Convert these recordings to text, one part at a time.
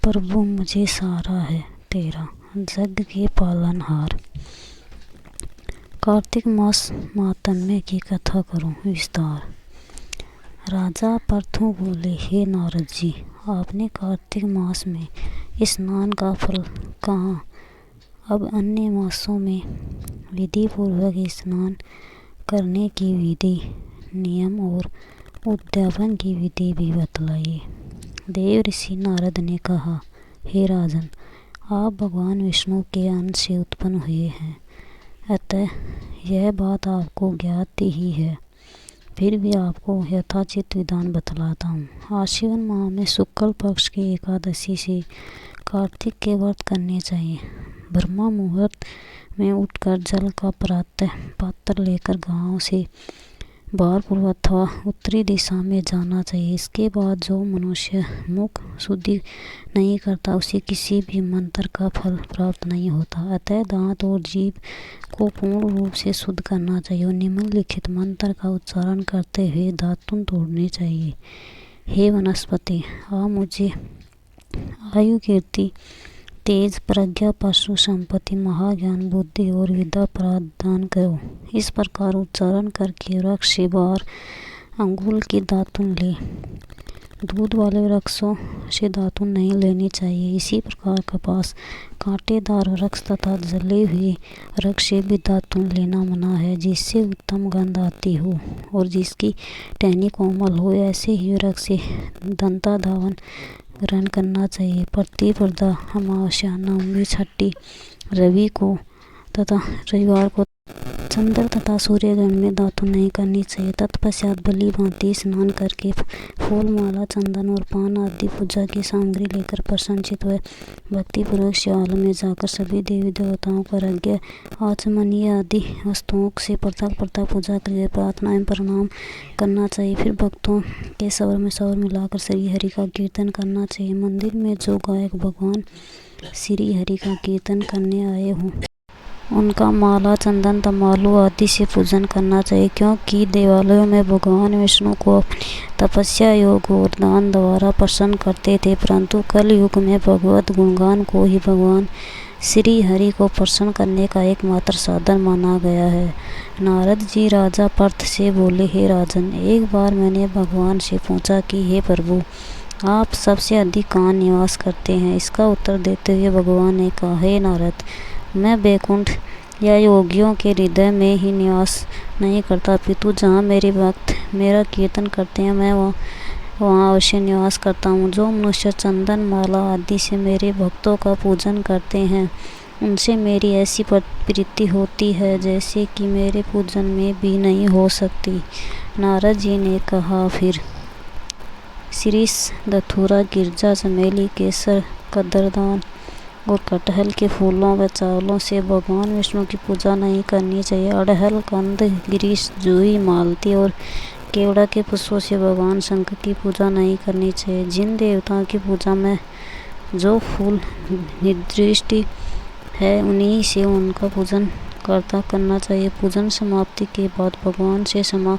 प्रभु मुझे सारा है तेरा, जग के पालनहार। कार्तिक मास माहात्म्य की कथा करूं विस्तार। राजा प्रथु बोले, हे नारद जी, आपने कार्तिक मास में स्नान का फल कहा। अब अन्य मासों में विधि पूर्वक स्नान करने की विधि, नियम और उद्यापन की विधि भी बतलाइए। देव ऋषि नारद ने कहा, हे राजन, आप भगवान विष्णु के अंश से उत्पन्न हुए हैं, अतः यह बात आपको ज्ञात ही है। फिर भी आपको यथाचित विधान बतलाता हूँ। आश्विन माह में शुक्ल पक्ष की एकादशी से कार्तिक के व्रत करने चाहिए। ब्रह्म मुहूर्त में उठकर जल का पात्र लेकर गांव से बाहर पूर्व अथवा उत्तरी दिशा में जाना चाहिए। इसके बाद जो मनुष्य मुख शुद्धि नहीं करता उसे किसी भी मंत्र का फल प्राप्त नहीं होता। अतः दांत और जीभ को पूर्ण रूप से शुद्ध करना चाहिए और निम्नलिखित मंत्र का उच्चारण करते हुए दातुन तोड़ने चाहिए। हे वनस्पति, आप मुझे आयु, कीर्ति, तेज, प्रज्ञा, पशु संपत्ति, महाज्ञान, बुद्धि और विद्या प्रदान करो। इस प्रकार उच्चारण करके वृक्ष से 12 अंगुल की दातुन ले। दूध वाले वृक्षों से दातुन नहीं लेनी चाहिए। इसी प्रकार कपास, कांटेदार वृक्ष तथा जले हुए वृक्ष से भी दातुन लेना मना है, जिससे उत्तम गंध आती हो और जिसकी टहनी कोमल हो। ऐसे ही वृक्ष से दंता धावन ग्रहण करना चाहिए। प्रतिपदा, अमावस्या, नवमी, छठी, रवि को तथा रविवार को चंद्र तथा सूर्य ग्रहण में दातुन नहीं करनी चाहिए। तत्पश्चात भली भांति स्नान करके फूल, माला, चंदन और पान आदि पूजा की सामग्री लेकर प्रसन्नचित्त व भक्तिपूर्वक शिवालय में जाकर सभी देवी देवताओं को अर्घ्य, आचमनीय आदि वस्तुओं से पृथक पूजा करके प्रार्थना एवं प्रणाम करना चाहिए। फिर भक्तों के स्वर में स्वर मिलाकर श्री हरि का कीर्तन करना चाहिए। मंदिर में जो गायक भगवान श्री हरि का कीर्तन करने आए हों उनका माला, चंदन, तमालू आदि से पूजन करना चाहिए, क्योंकि देवालयों में भगवान विष्णु को अपनी तपस्या, योग और दान द्वारा प्रसन्न करते थे। परंतु कल युग में भगवत गुणगान को ही भगवान श्री हरि को प्रसन्न करने का एकमात्र साधन माना गया है। नारद जी राजा प्रथ से बोले, हे राजन, एक बार मैंने भगवान से पूछा कि हे प्रभु, आप सबसे अधिक कहाँ निवास करते हैं। इसका उत्तर देते हुए भगवान ने कहा, हे नारद, मैं वैकुंठ या योगियों के हृदय में ही निवास नहीं करता, अपितु जहाँ मेरे भक्त मेरा कीर्तन करते हैं मैं वहाँ अवश्य निवास करता हूँ। जो मनुष्य चंदन, माला आदि से मेरे भक्तों का पूजन करते हैं उनसे मेरी ऐसी प्रीति होती है जैसे कि मेरे पूजन में भी नहीं हो सकती। नारद जी ने कहा, फिर शीरीष, धतूरा, गिरजा, चमेली, केसर, कदरदान और कटहल के फूलों व चावलों से भगवान विष्णु की पूजा नहीं करनी चाहिए। अड़हल, कंद, गिरीश, जूही, मालती और केवड़ा के पुष्पों से भगवान शंकर की पूजा नहीं करनी चाहिए। जिन देवताओं की पूजा में जो फूल निर्दिष्ट है उन्हीं से उनका पूजन करना चाहिए। पूजन समाप्ति के बाद भगवान से क्षमा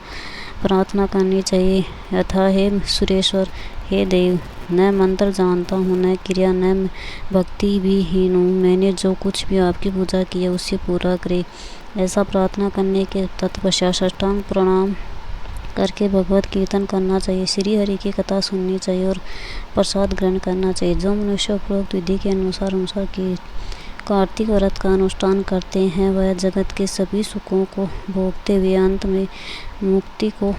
प्रार्थना करनी चाहिए, यथा, हे सुरेश्वर, हे देव, न मंत्र जानता हूँ, न क्रिया, न भक्ति भी हीन हूँ। मैंने जो कुछ भी आपकी पूजा की है उससे पूरा करे। ऐसा प्रार्थना करने के तत्पश्चात साष्टांग प्रणाम करके भगवत कीर्तन करना चाहिए। श्री हरि की कथा सुननी चाहिए और प्रसाद ग्रहण करना चाहिए। जो मनुष्य उपरोक्त विधि के अनुसार की कार्तिक व्रत का अनुष्ठान करते हैं वह जगत के सभी सुखों को भोगते हुए अंत में मुक्ति को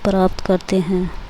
प्राप्त करते हैं।